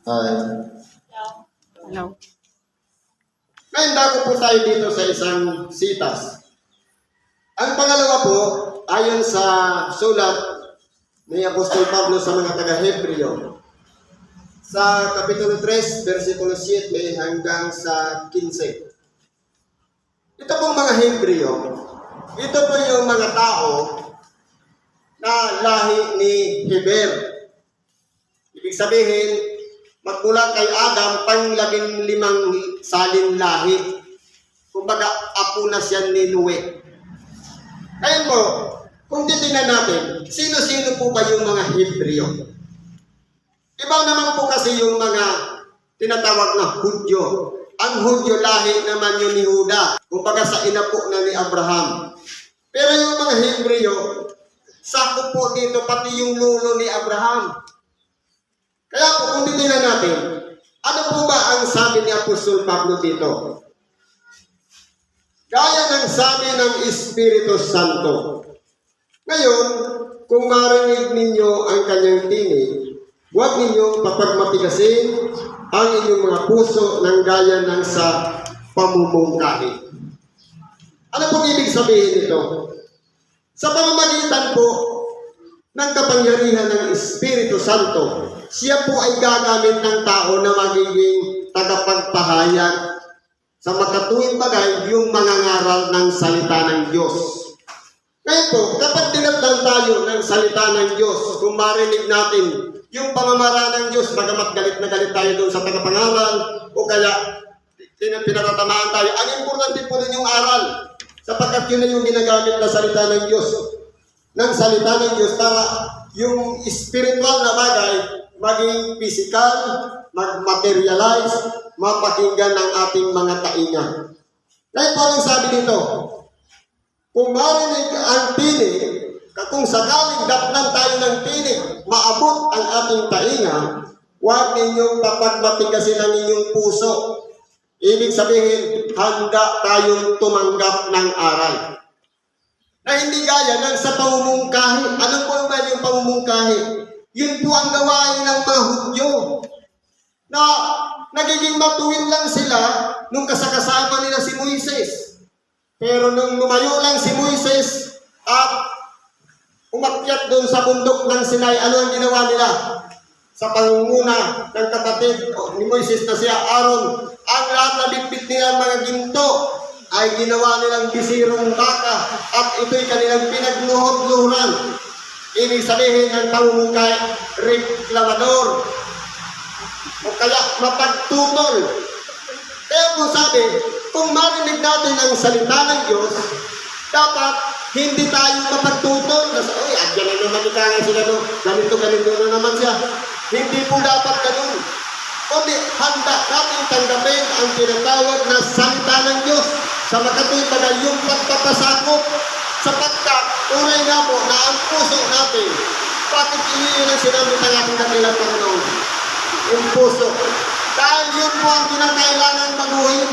Ay. Hello. Ngayon, bago po tayo dito sa isang sitas. Ang pangalawa po, ayon sa sulat ni Apostol Pablo sa mga taga-Hebreo, sa Kapitulo 3, versikulo 7 hanggang sa 15. Ito pong mga Hebreo, ito po yung mga tao na lahi ni Heber. Ibig sabihin, magmula kay Adam, pang-15 salin lahi. Kumbaga, apo na siya ni Noe. Ngayon po, kung titingnan natin, sino-sino po ba yung mga Hebreo? Iba naman po kasi yung mga tinatawag na Hudyo. Ang Hudyo lahi naman yun ni Huda. Kumbaga sa ina po na ni Abraham. Pero yung mga Hebreo, sakop po dito pati yung lolo ni Abraham. Kaya po kung titingnan natin, ano po ba ang sabi ni Apostol Pablo dito? Gaya ng sabi ng Espiritu Santo. Ngayon, kung marinig ninyo ang kanyang tinig, huwag ninyong papagmatigasin ang inyong mga puso ng gaya ng sa pamumungkahi. Ano pong ibig sabihin nito? Sa pamamagitan po ng kapangyarihan ng Espiritu Santo, siya po ay gagamit ng tao na magiging tagapagpahayag sa makatuwing bagay yung mga ngaral ng salita ng Diyos. Ngayon po, kapag tinatnan tayo ng salita ng Diyos, kung marinig natin yung pamamaraan ng Diyos, bagamat galit na galit tayo doon sa tagapangaral, o kaya pinatatamaan tayo, ang importante po din yung aral, sapagkat yun na yung ginagamit na salita ng Diyos. Ng salita ng Diyos para yung spiritual na bagay maging physical, mag-materialize, mapakinggan ng ating mga tainga. Ngayon po ang sabi dito, kung marinig ang tinig, kung sakaling datnan tayo ng tinig, maabot ang ating tainga, huwag ninyong papagmatigasin ang inyong puso. Ibig sabihin, handa tayong tumanggap ng aral. Na hindi gaya ng sa pamumungkahi. Ano po ba yung pamumungkahi? Yun po ang gawain ng mga Hudyo. Na nagiging matuwid lang sila nung kasakasama nila si Moises. Pero nung lumayo lang si Moises at umakyat doon sa bundok ng Sinai, ano ang ginawa nila? Sa pangunguna ng kapatid ni Moises na siya, Aaron, ang lahat na bitbit nilang mga ginto ay ginawa nilang bisirong baka at ito'y kanilang pinagluhod-luhuran. Ibig sabihin ng pangungukay, reklamador, o kaya mapagtutol. Kaya po sabi, kung marinig natin ang salita ng Diyos, dapat hindi tayo mapagtutol. Uy, adyan na naman ikangay sila doon. Ganito na naman siya. Hindi po dapat ganun. Kundi handa natin tanggapin ang tinatawag na salita ng Diyos sa makatuwid bagay yung pagpapasakop sapagkat tunay nga po na ang puso natin. Bakit yun ang sinabi ng ating dakilang Panginoon? Yung puso. Dahil yun po ang kinakailangan baguhin.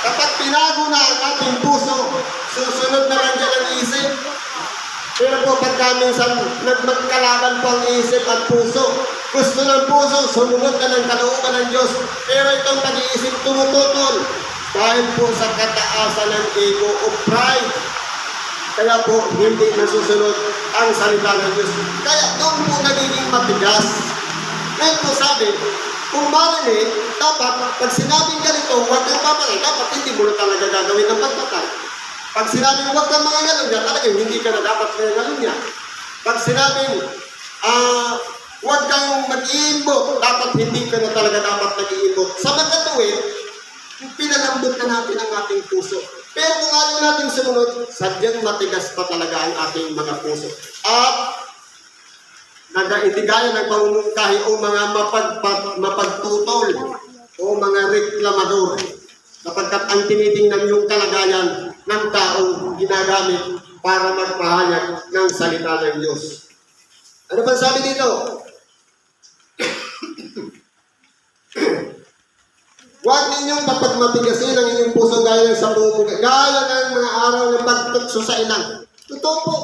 Kapag pinago na ang ating puso, susunod na lang dyan ang isip. Pero po pagka minsan nagmagkalaban po ang isip at puso, gusto ng puso, sumunod na ng kalooban ng Diyos. Pero itong pag-iisip tumututol dahil po sa kataasan ng ego o pride. Kaya po hindi nasusunod ang salita ng Diyos. Kaya doon po nagiging matigas. Ngayon po sabi, kung marinig, dapat pag sinabing ganito, huwag kang papatay, dapat hindi mo na talaga gagawin ng pagpatay. Pag sinabing huwag kang mga galunya, talaga hindi ka na dapat mga galunya. Pag sinabing huwag kang mag-iimbot, dapat hindi ka na talaga dapat nag-iimbot. Sa magkatuwid, pinalambot na natin ang ating puso. Pero kung ayaw natin sumunod, sadyang matigas pa talaga ang ating mga puso. At nag-itigaya ng pamumungkahi o mga mapagtutol o mga reklamador. Sapagkat ang tinitingnan yung kalagayan ng taong ginagamit para magpahayag ng salita ng Diyos. Ano ba sabi dito? Huwag ninyong papagmatigasin ang inyong puso gaya ng sa pamumungkahi, gaya ng mga araw ng pagtukso sa ilang. Totoo po.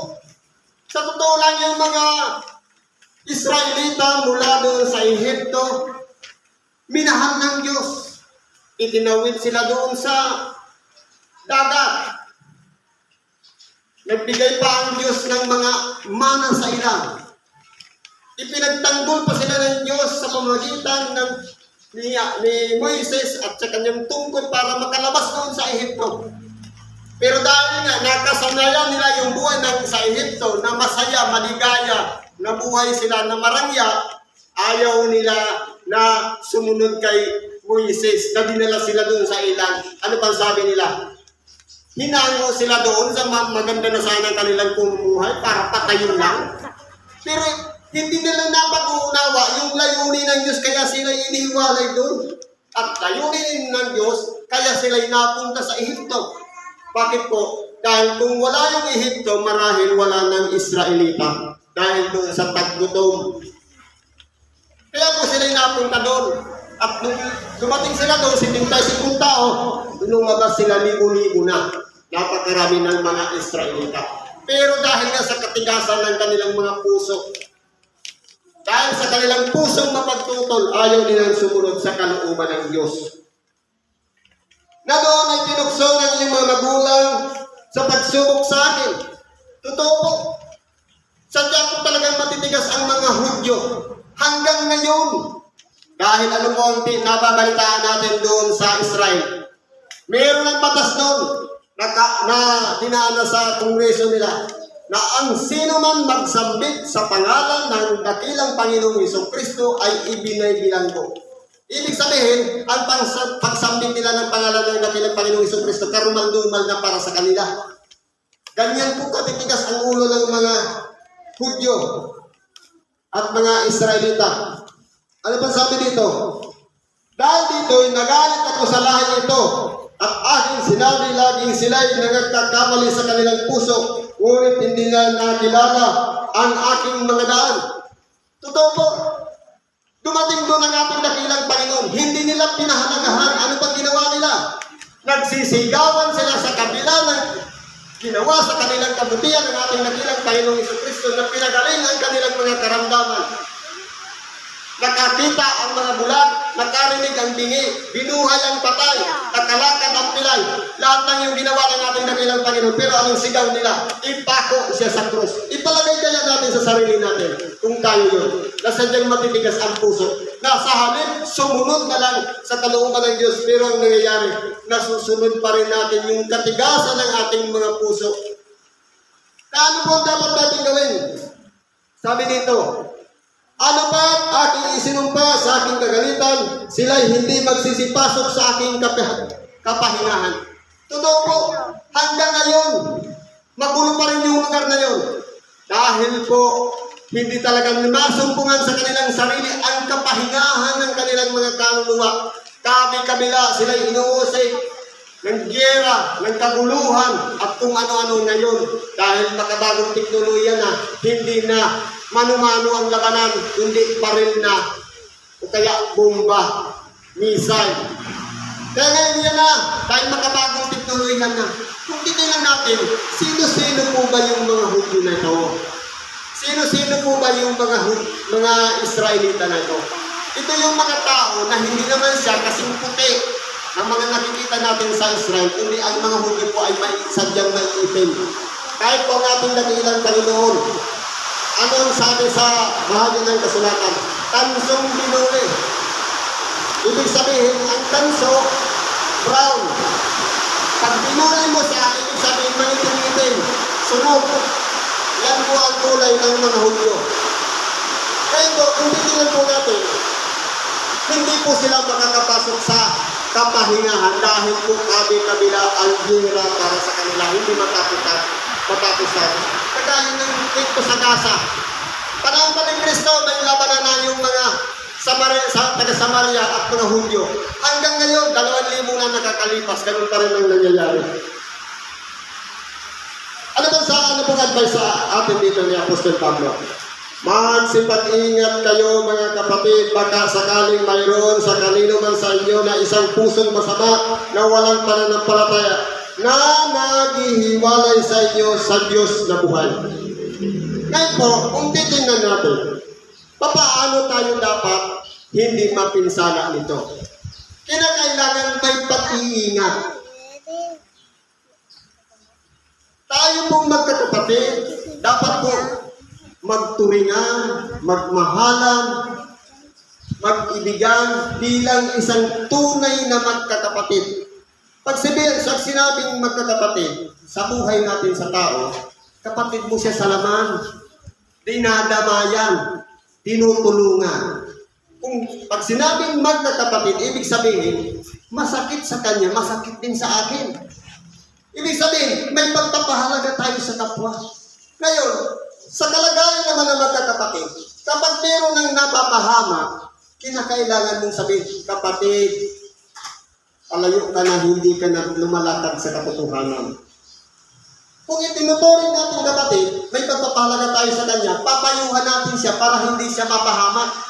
Sa totoo lang yung mga Israelita mula doon sa Ehipto, minahal ng Diyos. Itinawid sila doon sa dagat. Nagbigay pa ang Diyos ng mga mana sa ilang. Ipinagtanggol pa sila ng Diyos sa pamamagitan ni Moises at sa kanyang tungkol para makalabas doon sa Ehipto. Pero dahil nga nakasanayan nila yung buhay sa Ehipto na masaya, maligaya, na buhay sila na marangya, ayaw nila na sumunod kay Moises na dinala sila doon sa ilang. Ano pang sabi nila? Hinango sila doon sa maganda na sana kanilang pumumuhay para patayin lang. Pero hindi nila napag-uunawa yung layunin ng Diyos kaya sila iniwalay doon. At layunin ng Diyos kaya sila napunta sa Ehipto. Bakit po? Dahil kung wala yung Ehipto, marahil wala ng Israelita. Dahil doon sa taggutom. Kaya po sila napunta doon. At nung dumating sila doon, 75 tao, lumabas sila libo-libo na. Napakarami ng mga Israelita. Pero dahil nga sa katigasan ng kanilang mga puso, dahil sa kanilang pusong mapagtutol, ayaw nilang sumunod sa kalooban ng Diyos. Na doon ay tinukso ng iyong mga magulang sa pagsubok sa akin. Totoo po. Sadya po talagang matitigas ang mga Hudyo hanggang ngayon. Dahil ano po ang nababalitaan natin doon sa Israel. Meron ng batas doon na dinaanan sa kongreso nila na ang sino man magsambit sa pangalan ng dakilang Panginoong Jesucristo ay ibinaybilanggo. Ibig sabihin, ang pagsambit nila ng pangalan ng dakilang Panginoong Jesucristo, karumal-dumal na para sa kanila. Ganyan po katitigas ang ulo ng mga Hudyo at mga Israelita. Ano pa sabi dito? Dahil dito'y nagalit ako sa lahi ito at aking sinabi laging sila'y nagkakamali sa kanilang puso, ngunit hindi na nakilala ang aking mga daan. Totoo po. Dumating doon ang ating dakilang Panginoon. Hindi nila pinahalagahan. Ano pang ginawa nila? Nagsisigawan sila sa kabila ng ginawa sa kanilang kabutihan ng ating dakilang Panginoong Jesucristo na pinagaling ang kanilang mga karamdaman. Nakakita ang mga bulag, nakarinig ang bingi, binuhay ang patay, nakalakad ang pilay. Lahat ng yung ginawa ng ating dakilang Panginoon. Pero anong sigaw nila? Ipako siya sa krus. Ipalagay kaya natin sa sarili natin kung tayo yun. Na sadyang matitigas ang puso. Na sa halip, sumunod na lang sa kalooban ng Diyos. Pero ang nangyayari, nasusunod pa rin natin yung katigasan ng ating mga puso. Ano po ang dapat natin gawin? Sabi dito, ano pa aking isinumpa sa aking kagalitan, sila'y hindi magsisipasok sa aking kapahingahan. Totoo po, hanggang ngayon, magulo pa rin yung lugar na yun. Dahil po, hindi talagang masumpungan sa kanilang sarili ang kapahingahan ng kanilang mga kaluluwa. Kabi-kabila, sila'y inuusay ng gyera, ng kaguluhan, at kung ano-ano ngayon. Dahil makabagong teknolohiya na, hindi na mano-mano ang labanan, kundi baril na, o kaya bomba, missile. Kaya ngayon yan na, dahil makabagong teknolohiya na. Kung titingnan natin, sino-sino po ba yung mga Hudyo na ito? Sino-sino po ba yung mga Israelita na ito? Ito yung mga tao na hindi naman siya kasing puti ang mga nakikita natin sa Israel, kundi ang mga Hudyo po ay sadyang maiitim. Kahit po ang ating dakilang Panginoon, ano ang sabi sa bahagi ng kasulatan? Tansong binuli. Ibig sabihin, ang tanso, brown. Pag binuli mo siya, ibig sabihin, mangitim-itim, sunog. Yan po ang kulay ng mga Hudyo. Kaya po, kung titingnan po natin, hindi po sila makakapasok sa kapahingahan dahil po kabi-kabila ang gira para sa kanila, hindi matapos. Kagaya ng dito sa Gaza. Panahon pa ng Kristo, may labanan na yung mga taga-Samaria at mga Hudyo. Hanggang ngayon, 2,000 na nakakalipas, ganun pa rin ang nangyayari. Ano pong advice sa atin dito ni Apostol Pablo? Magsipag-ingat kayo mga kapatid, baka sakaling mayroon sa kanino man sa inyo na isang pusong masama na walang pananampalataya na naghihiwalay sa inyo sa Diyos na buhay. Ngayon po, kung titingnan natin, paano tayo dapat hindi mapinsala nito. Kinakailangan may pag-iingat. Tayo pong magkakapatid, dapat po magturingan, magmahalan, mag-ibigan bilang isang tunay na magkakapatid. Pag sinabing magkakapatid, sa buhay natin sa tao, kapatid mo siya sa laman, dinadamayan, tinutulungan. Kung pag sinabing magkakapatid, ibig sabihin, masakit sa kanya, masakit din sa akin. Ibig sabihin, may pagpapahalaga tayo sa kapwa. Ngayon, sa kalagayan naman ng magkakapatid, kapag meron ng napapahamak, kinakailangan mong sabihin, kapatid, palayo ka na, hindi ka na lumalakad sa katotohanan. Kung itinuturing natin kapatid, may pagpapahalaga tayo sa kanya, papayuhan natin siya para hindi siya mapahamak.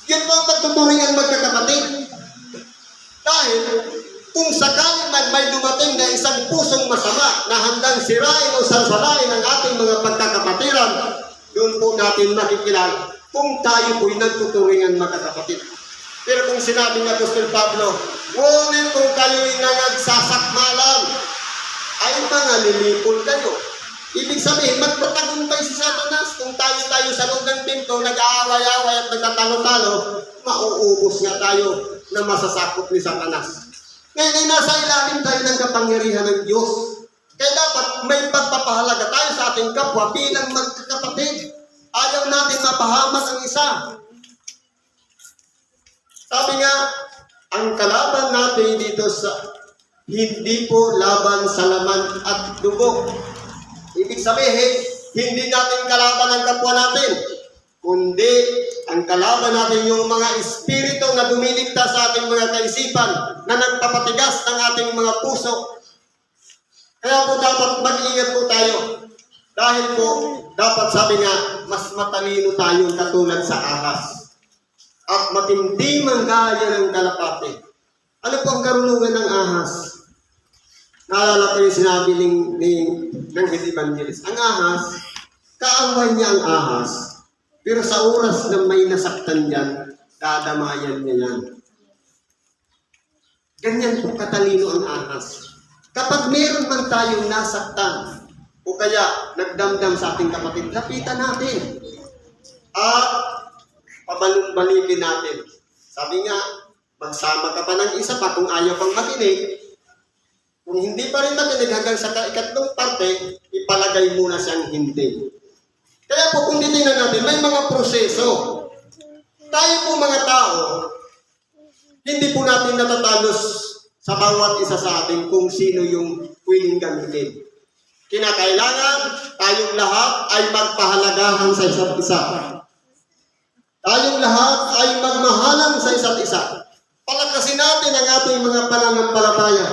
Yun po ang pagtuturing ang magkakapatid. Dahil, kung sakali man may dumating na isang pusong masama na handang sirain o sarsalain ang ating mga pagkakapatiran, doon po natin makikilala kung tayo po'y nagtuturingan magkakapatid. Pero kung sinabi ni Apostol Pablo, ngunit kung kayo'y nangagsasakmalan, ay mga lilipol kayo. Ibig sabihin, magpatagumpay si Satanas. Kung tayo sa loob ng pinto, nag-aaway-aaway at nagtatalo-talo, mauubos nga tayo na masasakop ni Satanas. Ngayon ay nasa ilalim tayo ng kapangyarihan ng Diyos. Kaya dapat may pagpapahalaga tayo sa ating kapwa bilang magkakapatid. Ayaw natin mapahamak ang isa. Sabi nga, ang kalaban natin dito sa hindi po laban sa laman at dugo. Ibig sabihin, hindi natin kalaban ang kapwa natin, kundi ang kalaban natin yung mga espiritu na dumilikta sa ating mga kaisipan, na nagpapatigas ng ating mga puso. Kaya po dapat mag-ingat po tayo. Dahil po, dapat sabi nga, mas matalino tayo katulad sa ahas. At matindi manggaya ng kalapate. Ano po ang karunungan ng ahas? Naalala ko yung sinabi ng evangelist. Ang ahas, kaaway niya ang ahas. Pero sa oras na may nasaktan yan, dadamayan niya yan. Ganyan po katalino ang ahas. Kapag meron man tayong nasaktan, o kaya nagdamdam sa ating kapatid, lapitan natin. At pabalong-balikin natin. Sabi nga, magsama ka pa ng isa pa kung ayaw pang makinig. Kung hindi pa rin makinig hanggang sa ikatlong parte, ipalagay muna siyang hindi. Kaya po kung titingnan natin, may mga proseso. Tayo po mga tao, hindi po natin natatalos sa bawat isa sa atin kung sino yung pwedeng gamitin. Kinakailangan tayong lahat ay magpahalagahan sa isa't isa. Tayong lahat ay magmahalan sa isa't isa. Palakasin natin ang ating mga pananampalataya.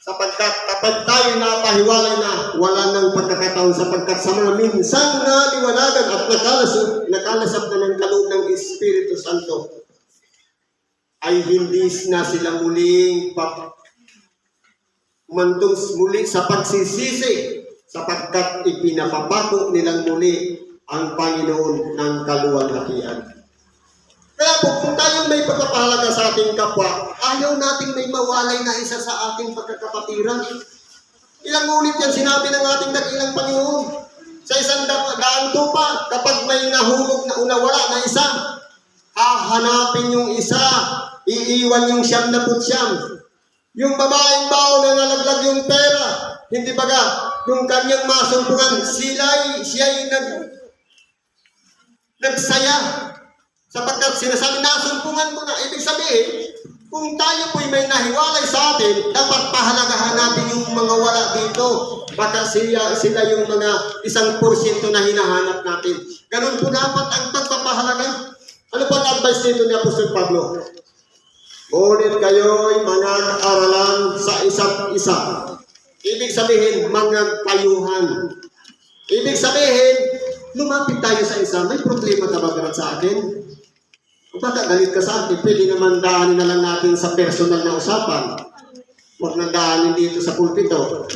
Sapagkat kapag tayo napahiwalay na, wala nang pagkakataon sapagkat sa mga minsang naliwanagan at nakalasap na ng kaloob ng Espiritu Santo, ay hindi na sila muling umantong muli sa pagsisisi sapagkat ipinapapako nilang muli ang Panginoon ng kaluwalhatian. Kaya po, kung tayo may pagpapahalaga sa ating kapwa, ayaw nating may mawalay na isa sa ating pagkakapatiran. Ilang ulit yan sinabi ng ating dakilang Panginoon. Sa isang daan tupa, kapag may nahulog na unawala na isa, hahanapin yung isa, iiwan yung 99. Yung babaeng bao na nalaglag yung pera, hindi baga, yung kanyang masumpungan, siya'y nagsaya. Sapagkat sinasabi, nasumpungan mo na. Ibig sabihin, kung tayo po'y may nahiwalay sa atin, dapat pahalagahan natin yung mga wala dito. Baka sila yung mga 1% na hinahanap natin. Ganun po dapat ang pagpapahalaga. Ano po ang advice dito ni Apostol Pablo? Ngunit kayo'y manag-aralan sa isa't isa. Ibig sabihin, magpayuhan. Ibig sabihin, lumapit tayo sa isa. May problema ka ba sa akin? Kung baka galit ka sa akin, pwede naman daanin na lang natin sa personal na usapan. Huwag na daanin dito sa pulpito.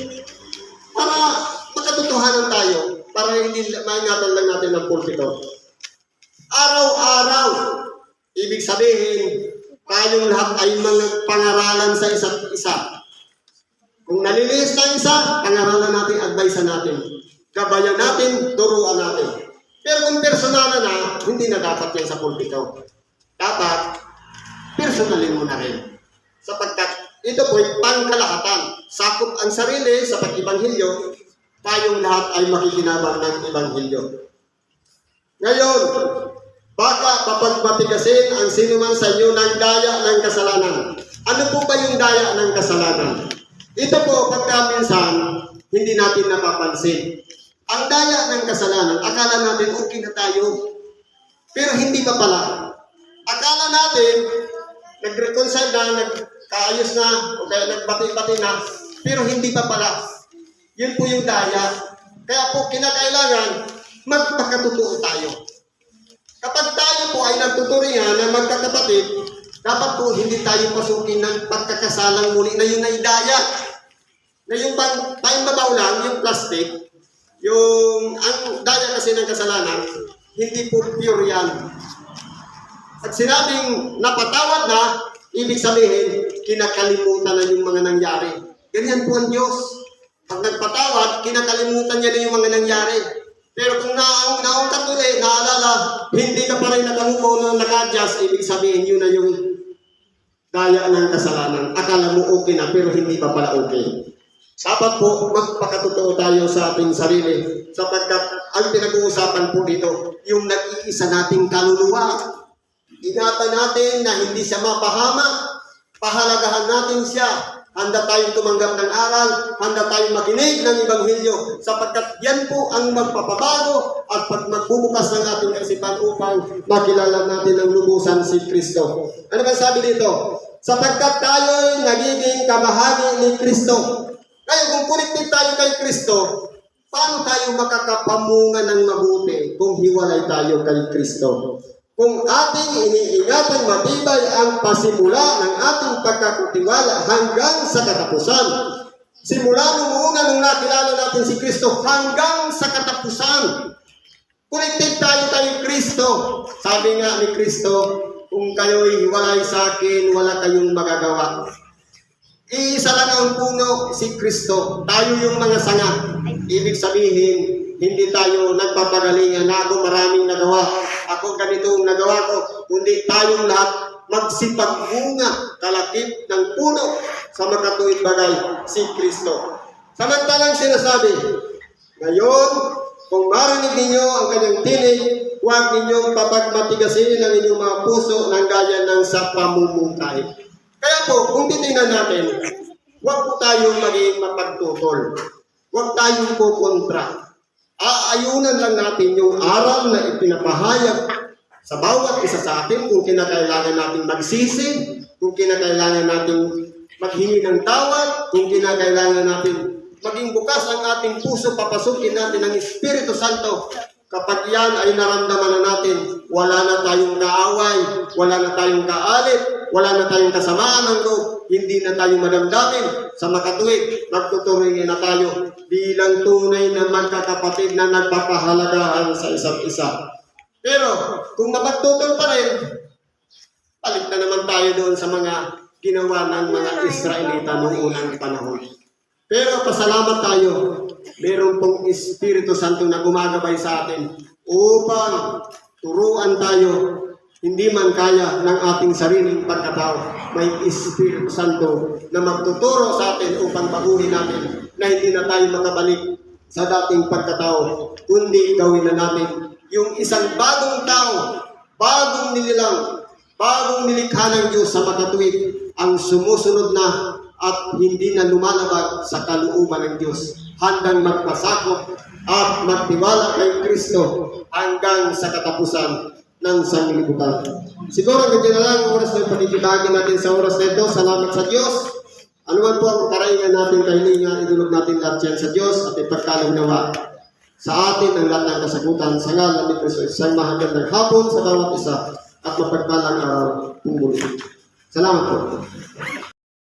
Para makatotohanan tayo, para hindi maingatan lang natin ng pulpito. Araw-araw, Ibig sabihin, tayong lahat ay mga pangaralan sa isa't isa. Kung nalilihis na isa, pangaralan natin, advice natin. Gabayan natin, turuan natin. Pero kung personalan na, hindi na dapat yan sa pulpito. Dapat, personalin mo na rin. Sapagkat ito po'y pangkalahatan. Sakop ang sarili sa pag-ibanghilyo, tayong lahat ay makikinabang ng ibanghilyo. Ngayon, baka papagmatigasin ang sinuman sa inyo ng daya ng kasalanan. Ano po ba yung daya ng kasalanan? Ito po, pagkaminsan, hindi natin napapansin. Ang daya ng kasalanan, akala natin okay na tayo. Pero hindi pa pala. Akala natin, nag-reconcile na, nagkaayos na, o kaya nagbati-bati na, pero hindi pa pala. Yun po yung daya. Kaya po, kinakailangan, magpakatotoo tayo. Kapag tayo po ay nagtuturingan na magkakapatid, dapat po hindi tayo pasukin ng pagkakasalang muli na yun ay daya. Na yung tayong babaw lang, yung plastic, ang daya kasi ng kasalanan, hindi po pure yan. At sinabing napatawad na, ibig sabihin, kinakalimutan na yung mga nangyari. Ganyan po ang Diyos. Pag nagpatawad, kinakalimutan niya na yung mga nangyari. Pero kung naungkat ulit, naalala, hindi ka pa rin nakamuko na naka-adjust, ibig sabihin yun na yung daya ng kasalanan. Akala mo okay na, pero hindi pa pala okay. Dapat po, magpakatotoo tayo sa ating sarili, sapagkat ang pinag-uusapan po dito, yung nag-iisa nating kaluluwa. Ingatan natin na hindi siya mapahama, pahalagahan natin siya. Handa tayong tumanggap ng aral, handa tayong makinig ng Ebanghelyo, sapagkat yan po ang magpapabago at pag magbubukas ng ating kaisipan upang makilala natin ang lubusan si Kristo. Ano ba sabi dito? Sapagkat tayo'y nagiging kabahagi ni Kristo. Kaya kung connected tayo kay Kristo, paano tayo makakapamunga ng mabuti kung hiwalay tayo kay Kristo? Kung ating iniingatang matibay ang pasimula ng ating pagkakutiwala hanggang sa katapusan. Simula nung nakilala natin si Kristo hanggang sa katapusan. Connected tayo kay Kristo. Sabi nga ni Kristo, kung kayo'y hiwalay sa akin, wala kayong magagawa. Iisa lang ang puno, si Kristo. Tayo yung mga sanga. Ibig sabihin, hindi tayo nagpapagalingan na ako maraming nagawa. Ako ganitong nagawa ko. Kundi tayong lahat magsipagmunga kalakip ng puno sa makatuwid bagay, si Kristo. Samantalang sinasabi, ngayon, kung marinig ninyo ang kanyang tinig, huwag ninyong papagmatigasin ang inyong mga puso ng gaya ng sa pamumungkahi. Kaya po, kung titingnan natin, huwag po tayong maging mapagtutol. Huwag tayong kukontra. Aayunan lang natin yung aral na ipinapahayag sa bawat isa sa atin kung kinakailangan natin magsisi, kung kinakailangan natin maghingi ng tawad, kung kinakailangan natin maging bukas ang ating puso, papasukin natin ang Espiritu Santo. Kapag yan ay naramdaman na natin, wala na tayong kaaway, wala na tayong kaalit, wala na tayong kasamaan ng loob, hindi na tayo madamdamin sa makatuwid, magtuturingin na tayo bilang tunay na magkakapatid na nagpapahalagahan sa isa't isa. Pero kung mapagtutol pa rin, palit na naman tayo doon sa mga ginawa ng mga Israelita noong unang panahon. Pero pasalamat tayo, meron pong Espiritu Santo na gumagabay sa atin upang turuan tayo. Hindi man kaya ng ating sariling pagkatao, may Espiritu Santo na magtuturo sa atin upang baguhin natin na hindi na tayo makabalik sa dating pagkatao, kundi gawin na natin yung isang bagong tao, bagong nililang, bagong nilikha ng Diyos sa makatuwid, ang sumusunod na at hindi na lumalabag sa kalooban ng Diyos, handang magpasakop at magtiwala kay Kristo hanggang sa katapusan ng sanglibutan. Siguro ganyan na lang ang oras na pagkikibahagi natin sa oras na ito. Salamat sa Diyos. Ano man po ang karaingan natin, kahilingan, idulog natin lahat yan sa Diyos at ipagkalong nawa sa atin ang lahat ng kasagutan sa ngalan ni Kristo. Isang mahagandang hapon sa bawat isa at mapagpalang araw. Salamat po.